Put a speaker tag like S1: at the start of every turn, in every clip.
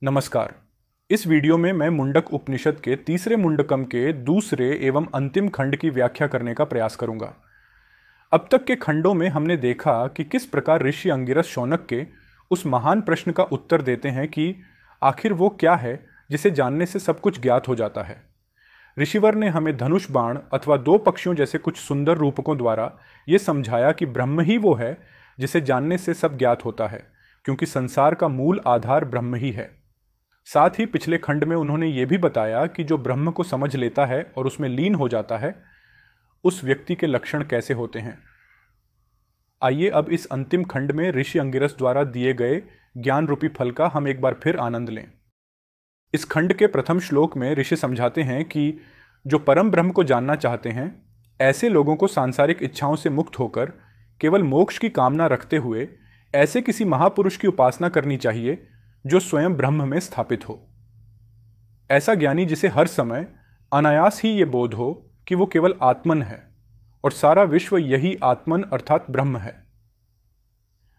S1: नमस्कार। इस वीडियो में मैं मुंडक उपनिषद के तीसरे मुंडकम के दूसरे एवं अंतिम खंड की व्याख्या करने का प्रयास करूंगा। अब तक के खंडों में हमने देखा कि किस प्रकार ऋषि अंगिरस शौनक के उस महान प्रश्न का उत्तर देते हैं कि आखिर वो क्या है जिसे जानने से सब कुछ ज्ञात हो जाता है। ऋषिवर ने हमें धनुष बाण अथवा दो पक्षियों जैसे कुछ सुंदर रूपकों द्वारा ये समझाया कि ब्रह्म ही वो है जिसे जानने से सब ज्ञात होता है, क्योंकि संसार का मूल आधार ब्रह्म ही है। साथ ही पिछले खंड में उन्होंने ये भी बताया कि जो ब्रह्म को समझ लेता है और उसमें लीन हो जाता है, उस व्यक्ति के लक्षण कैसे होते हैं। आइए अब इस अंतिम खंड में ऋषि अंगिरस द्वारा दिए गए ज्ञान रूपी फल का हम एक बार फिर आनंद लें। इस खंड के प्रथम श्लोक में ऋषि समझाते हैं कि जो परम ब्रह्म को जानना चाहते हैं, ऐसे लोगों को सांसारिक इच्छाओं से मुक्त होकर केवल मोक्ष की कामना रखते हुए ऐसे किसी महापुरुष की उपासना करनी चाहिए जो स्वयं ब्रह्म में स्थापित हो। ऐसा ज्ञानी जिसे हर समय अनायास ही ये बोध हो कि वो केवल आत्मन है और सारा विश्व यही आत्मन अर्थात ब्रह्म है।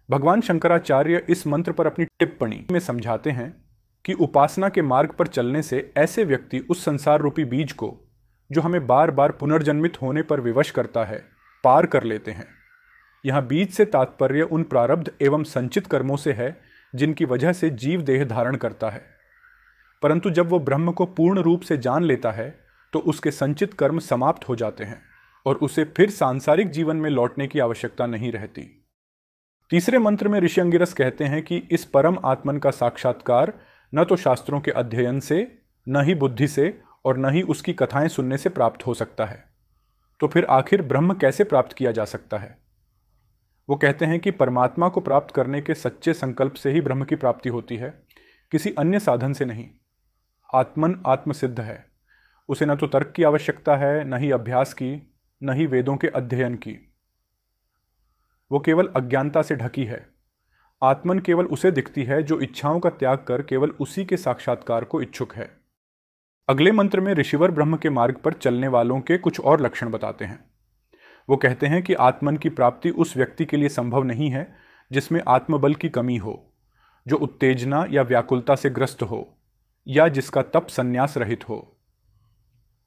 S1: भगवान शंकराचार्य इस मंत्र पर अपनी टिप्पणी में समझाते हैं कि उपासना के मार्ग पर चलने से ऐसे व्यक्ति उस संसार रूपी बीज को, जो हमें बार बार पुनर्जन्मित होने पर विवश करता है, पार कर लेते हैं। यहाँ बीज से तात्पर्य उन प्रारब्ध एवं संचित कर्मों से है जिनकी वजह से जीव देह धारण करता है। परंतु जब वो ब्रह्म को पूर्ण रूप से जान लेता है तो उसके संचित कर्म समाप्त हो जाते हैं और उसे फिर सांसारिक जीवन में लौटने की आवश्यकता नहीं रहती। तीसरे मंत्र में ऋषि अंगिरस कहते हैं कि इस परम आत्मन का साक्षात्कार न तो शास्त्रों के अध्ययन से, न ही बुद्धि से और न ही उसकी कथाएं सुनने से प्राप्त हो सकता है। तो फिर आखिर ब्रह्म कैसे प्राप्त किया जा सकता है? वो कहते हैं कि परमात्मा को प्राप्त करने के सच्चे संकल्प से ही ब्रह्म की प्राप्ति होती है, किसी अन्य साधन से नहीं। आत्मन आत्मसिद्ध है, उसे न तो तर्क की आवश्यकता है, न ही अभ्यास की, न ही वेदों के अध्ययन की। वो केवल अज्ञानता से ढकी है। आत्मन केवल उसे दिखती है जो इच्छाओं का त्याग कर केवल उसी के साक्षात्कार को इच्छुक है। अगले मंत्र में ऋषिवर ब्रह्म के मार्ग पर चलने वालों के कुछ और लक्षण बताते हैं। वो कहते हैं कि आत्मन की प्राप्ति उस व्यक्ति के लिए संभव नहीं है जिसमें आत्मबल की कमी हो, जो उत्तेजना या व्याकुलता से ग्रस्त हो, या जिसका तप संन्यास रहित हो।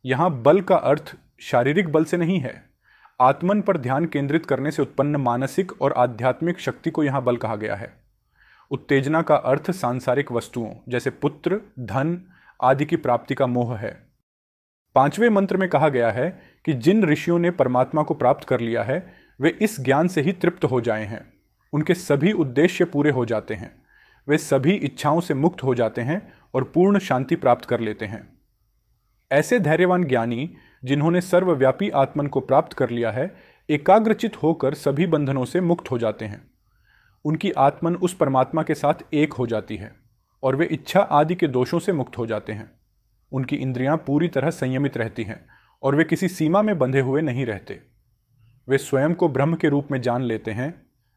S1: यहां बल का अर्थ शारीरिक बल से नहीं है। आत्मन पर ध्यान केंद्रित करने से उत्पन्न मानसिक और आध्यात्मिक शक्ति को यहां बल कहा गया है। उत्तेजना का अर्थ सांसारिक वस्तुओं जैसे पुत्र, धन आदि की प्राप्ति का मोह है। पांचवें मंत्र में कहा गया है कि जिन ऋषियों ने परमात्मा को प्राप्त कर लिया है, वे इस ज्ञान से ही तृप्त हो जाए हैं। उनके सभी उद्देश्य पूरे हो जाते हैं, वे सभी इच्छाओं से मुक्त हो जाते हैं और पूर्ण शांति प्राप्त कर लेते हैं। ऐसे धैर्यवान ज्ञानी जिन्होंने सर्वव्यापी आत्मन को प्राप्त कर लिया है, एकाग्रचित होकर सभी बंधनों से मुक्त हो जाते हैं। उनकी आत्मन उस परमात्मा के साथ एक हो जाती है और वे इच्छा आदि के दोषों से मुक्त हो जाते हैं। उनकी इंद्रियां पूरी तरह संयमित रहती हैं और वे किसी सीमा में बंधे हुए नहीं रहते। वे स्वयं को ब्रह्म के रूप में जान लेते हैं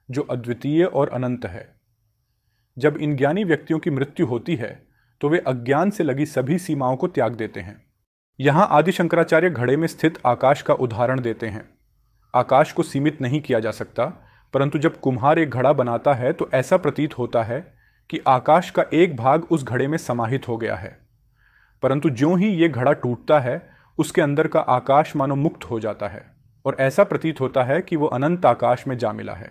S1: जो अद्वितीय और अनंत है। जब इन ज्ञानी व्यक्तियों की मृत्यु होती है तो वे अज्ञान से लगी सभी सीमाओं को त्याग देते हैं। यहाँ आदि शंकराचार्य घड़े में स्थित आकाश का उदाहरण देते हैं। आकाश को सीमित नहीं किया जा सकता, परंतु जब कुम्हार एक घड़ा बनाता है तो ऐसा प्रतीत होता है कि आकाश का एक भाग उस घड़े में समाहित हो गया है। परंतु ज्यों ही ये घड़ा टूटता है, उसके अंदर का आकाश मानो मुक्त हो जाता है और ऐसा प्रतीत होता है कि वो अनंत आकाश में जा मिला है।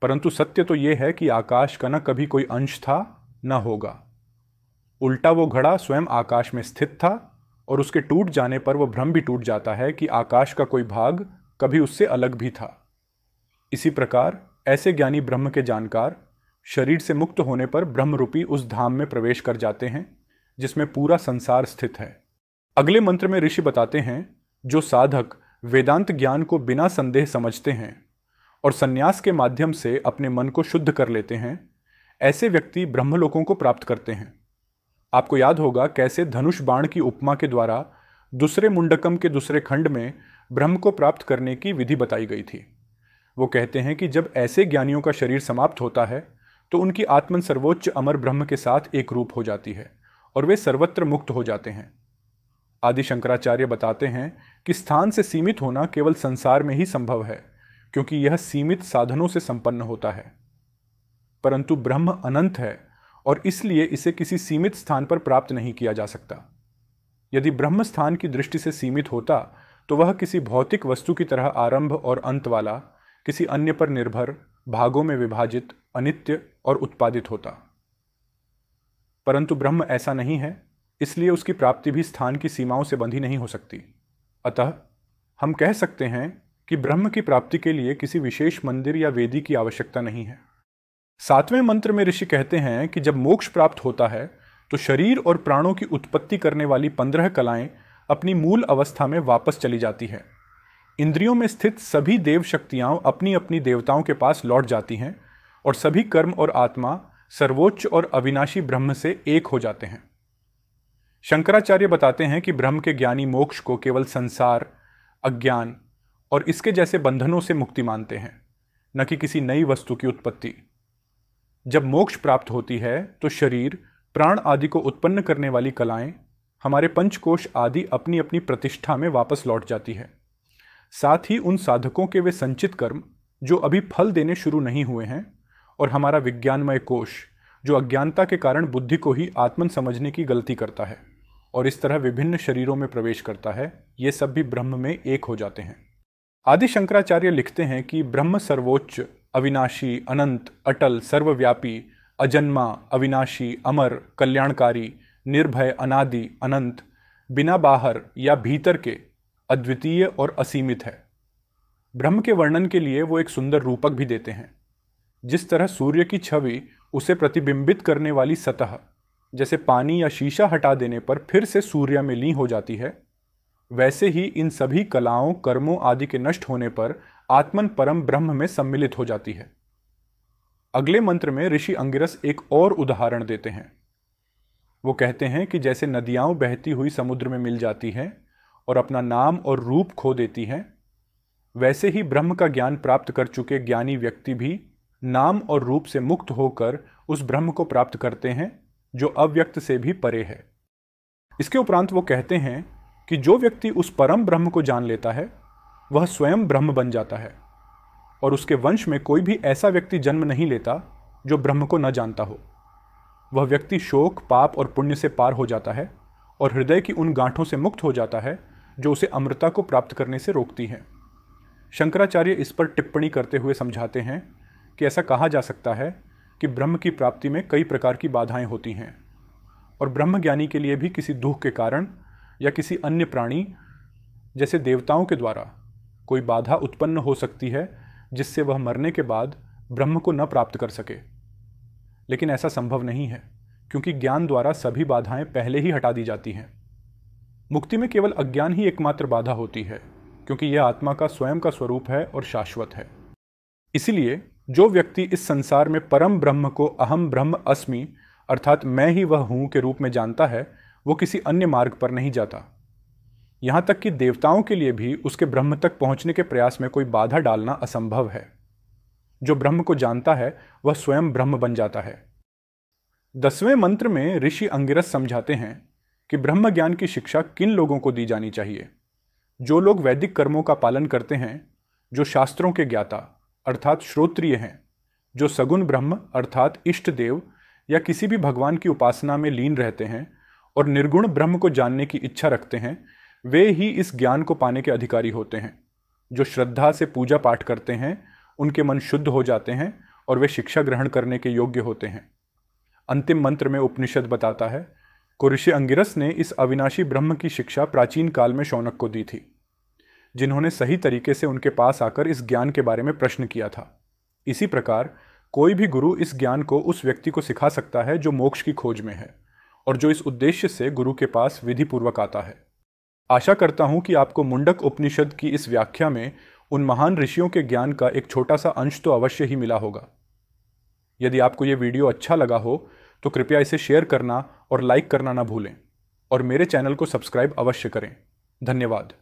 S1: परंतु सत्य तो ये है कि आकाश का न कभी कोई अंश था न होगा। उल्टा वो घड़ा स्वयं आकाश में स्थित था और उसके टूट जाने पर वो भ्रम भी टूट जाता है कि आकाश का कोई भाग कभी उससे अलग भी था। इसी प्रकार ऐसे ज्ञानी ब्रह्म के जानकार शरीर से मुक्त होने पर ब्रह्मरूपी उस धाम में प्रवेश कर जाते हैं जिसमें पूरा संसार स्थित है। अगले मंत्र में ऋषि बताते हैं, जो साधक वेदांत ज्ञान को बिना संदेह समझते हैं और संन्यास के माध्यम से अपने मन को शुद्ध कर लेते हैं, ऐसे व्यक्ति ब्रह्मलोकों को प्राप्त करते हैं। आपको याद होगा कैसे धनुष बाण की उपमा के द्वारा दूसरे मुंडकम के दूसरे खंड में ब्रह्म को प्राप्त करने की विधि बताई गई थी। वो कहते हैं कि जब ऐसे ज्ञानियों का शरीर समाप्त होता है तो उनकी आत्मन सर्वोच्च अमर ब्रह्म के साथ एक रूप हो जाती है और वे सर्वत्र मुक्त हो जाते हैं। आदि शंकराचार्य बताते हैं कि स्थान से सीमित होना केवल संसार में ही संभव है, क्योंकि यह सीमित साधनों से संपन्न होता है। परंतु ब्रह्म अनंत है और इसलिए इसे किसी सीमित स्थान पर प्राप्त नहीं किया जा सकता। यदि ब्रह्म स्थान की दृष्टि से सीमित होता तो वह किसी भौतिक वस्तु की तरह आरंभ और अंत वाला, किसी अन्य पर निर्भर, भागों में विभाजित, अनित्य और उत्पादित होता। परंतु ब्रह्म ऐसा नहीं है, इसलिए उसकी प्राप्ति भी स्थान की सीमाओं से बंधी नहीं हो सकती। अतः हम कह सकते हैं कि ब्रह्म की प्राप्ति के लिए किसी विशेष मंदिर या वेदी की आवश्यकता नहीं है। 7वें मंत्र में ऋषि कहते हैं कि जब मोक्ष प्राप्त होता है तो शरीर और प्राणों की उत्पत्ति करने वाली 15 कलाएं अपनी मूल अवस्था में वापस चली जाती है। इंद्रियों में स्थित सभी देव शक्तियां अपनी अपनी देवताओं के पास लौट जाती हैं और सभी कर्म और आत्मा सर्वोच्च और अविनाशी ब्रह्म से एक हो जाते हैं। शंकराचार्य बताते हैं कि ब्रह्म के ज्ञानी मोक्ष को केवल संसार, अज्ञान और इसके जैसे बंधनों से मुक्ति मानते हैं, न कि किसी नई वस्तु की उत्पत्ति। जब मोक्ष प्राप्त होती है तो शरीर, प्राण आदि को उत्पन्न करने वाली कलाएं, हमारे पंचकोश आदि अपनी अपनी प्रतिष्ठा में वापस लौट जाती है। साथ ही उन साधकों के वे संचित कर्म जो अभी फल देने शुरू नहीं हुए हैं, और हमारा विज्ञानमय कोश जो अज्ञानता के कारण बुद्धि को ही आत्मन समझने की गलती करता है और इस तरह विभिन्न शरीरों में प्रवेश करता है, ये सब भी ब्रह्म में एक हो जाते हैं। आदि शंकराचार्य लिखते हैं कि ब्रह्म सर्वोच्च, अविनाशी, अनंत, अटल, सर्वव्यापी, अजन्मा, अविनाशी, अमर, कल्याणकारी, निर्भय, अनादि, अनंत, बिना बाहर या भीतर के, अद्वितीय और असीमित है। ब्रह्म के वर्णन के लिए वो एक सुंदर रूपक भी देते हैं। जिस तरह सूर्य की छवि उसे प्रतिबिंबित करने वाली सतह, जैसे पानी या शीशा हटा देने पर फिर से सूर्य में लीन हो जाती है, वैसे ही इन सभी कलाओं, कर्मों आदि के नष्ट होने पर आत्मन परम ब्रह्म में सम्मिलित हो जाती है। अगले मंत्र में ऋषि अंगिरस एक और उदाहरण देते हैं। वो कहते हैं कि जैसे नदियां बहती हुई समुद्र में मिल जाती हैं और अपना नाम और रूप खो देती हैं, वैसे ही ब्रह्म का ज्ञान प्राप्त कर चुके ज्ञानी व्यक्ति भी नाम और रूप से मुक्त होकर उस ब्रह्म को प्राप्त करते हैं जो अव्यक्त से भी परे है। इसके उपरांत वो कहते हैं कि जो व्यक्ति उस परम ब्रह्म को जान लेता है वह स्वयं ब्रह्म बन जाता है और उसके वंश में कोई भी ऐसा व्यक्ति जन्म नहीं लेता जो ब्रह्म को न जानता हो। वह व्यक्ति शोक, पाप और पुण्य से पार हो जाता है और हृदय की उन गांठों से मुक्त हो जाता है जो उसे अमृता को प्राप्त करने से रोकती हैं। शंकराचार्य इस पर टिप्पणी करते हुए समझाते हैं कि ऐसा कहा जा सकता है कि ब्रह्म की प्राप्ति में कई प्रकार की बाधाएं होती हैं और ब्रह्मज्ञानी के लिए भी किसी दुख के कारण या किसी अन्य प्राणी जैसे देवताओं के द्वारा कोई बाधा उत्पन्न हो सकती है जिससे वह मरने के बाद ब्रह्म को न प्राप्त कर सके। लेकिन ऐसा संभव नहीं है क्योंकि ज्ञान द्वारा सभी बाधाएं पहले ही हटा दी जाती हैं। मुक्ति में केवल अज्ञान ही एकमात्र बाधा होती है क्योंकि यह आत्मा का स्वयं का स्वरूप है और शाश्वत है। इसीलिए जो व्यक्ति इस संसार में परम ब्रह्म को अहम ब्रह्म अस्मि अर्थात मैं ही वह हूं के रूप में जानता है, वो किसी अन्य मार्ग पर नहीं जाता। यहां तक कि देवताओं के लिए भी उसके ब्रह्म तक पहुंचने के प्रयास में कोई बाधा डालना असंभव है। जो ब्रह्म को जानता है वह स्वयं ब्रह्म बन जाता है। 10वें मंत्र में ऋषि अंगिरस समझाते हैं कि ब्रह्म ज्ञान की शिक्षा किन लोगों को दी जानी चाहिए। जो लोग वैदिक कर्मों का पालन करते हैं, जो शास्त्रों के ज्ञाता अर्थात श्रोत्रिय हैं, जो सगुण ब्रह्म अर्थात इष्ट देव या किसी भी भगवान की उपासना में लीन रहते हैं और निर्गुण ब्रह्म को जानने की इच्छा रखते हैं, वे ही इस ज्ञान को पाने के अधिकारी होते हैं। जो श्रद्धा से पूजा पाठ करते हैं उनके मन शुद्ध हो जाते हैं और वे शिक्षा ग्रहण करने के योग्य होते हैं। अंतिम मंत्र में उपनिषद बताता है कि ऋषि अंगिरस ने इस अविनाशी ब्रह्म की शिक्षा प्राचीन काल में शौनक को दी थी, जिन्होंने सही तरीके से उनके पास आकर इस ज्ञान के बारे में प्रश्न किया था। इसी प्रकार कोई भी गुरु इस ज्ञान को उस व्यक्ति को सिखा सकता है जो मोक्ष की खोज में है और जो इस उद्देश्य से गुरु के पास विधि पूर्वक आता है। आशा करता हूं कि आपको मुंडक उपनिषद की इस व्याख्या में उन महान ऋषियों के ज्ञान का एक छोटा सा अंश तो अवश्य ही मिला होगा। यदि आपको ये वीडियो अच्छा लगा हो तो कृपया इसे शेयर करना और लाइक करना ना भूलें और मेरे चैनल को सब्सक्राइब अवश्य करें। धन्यवाद।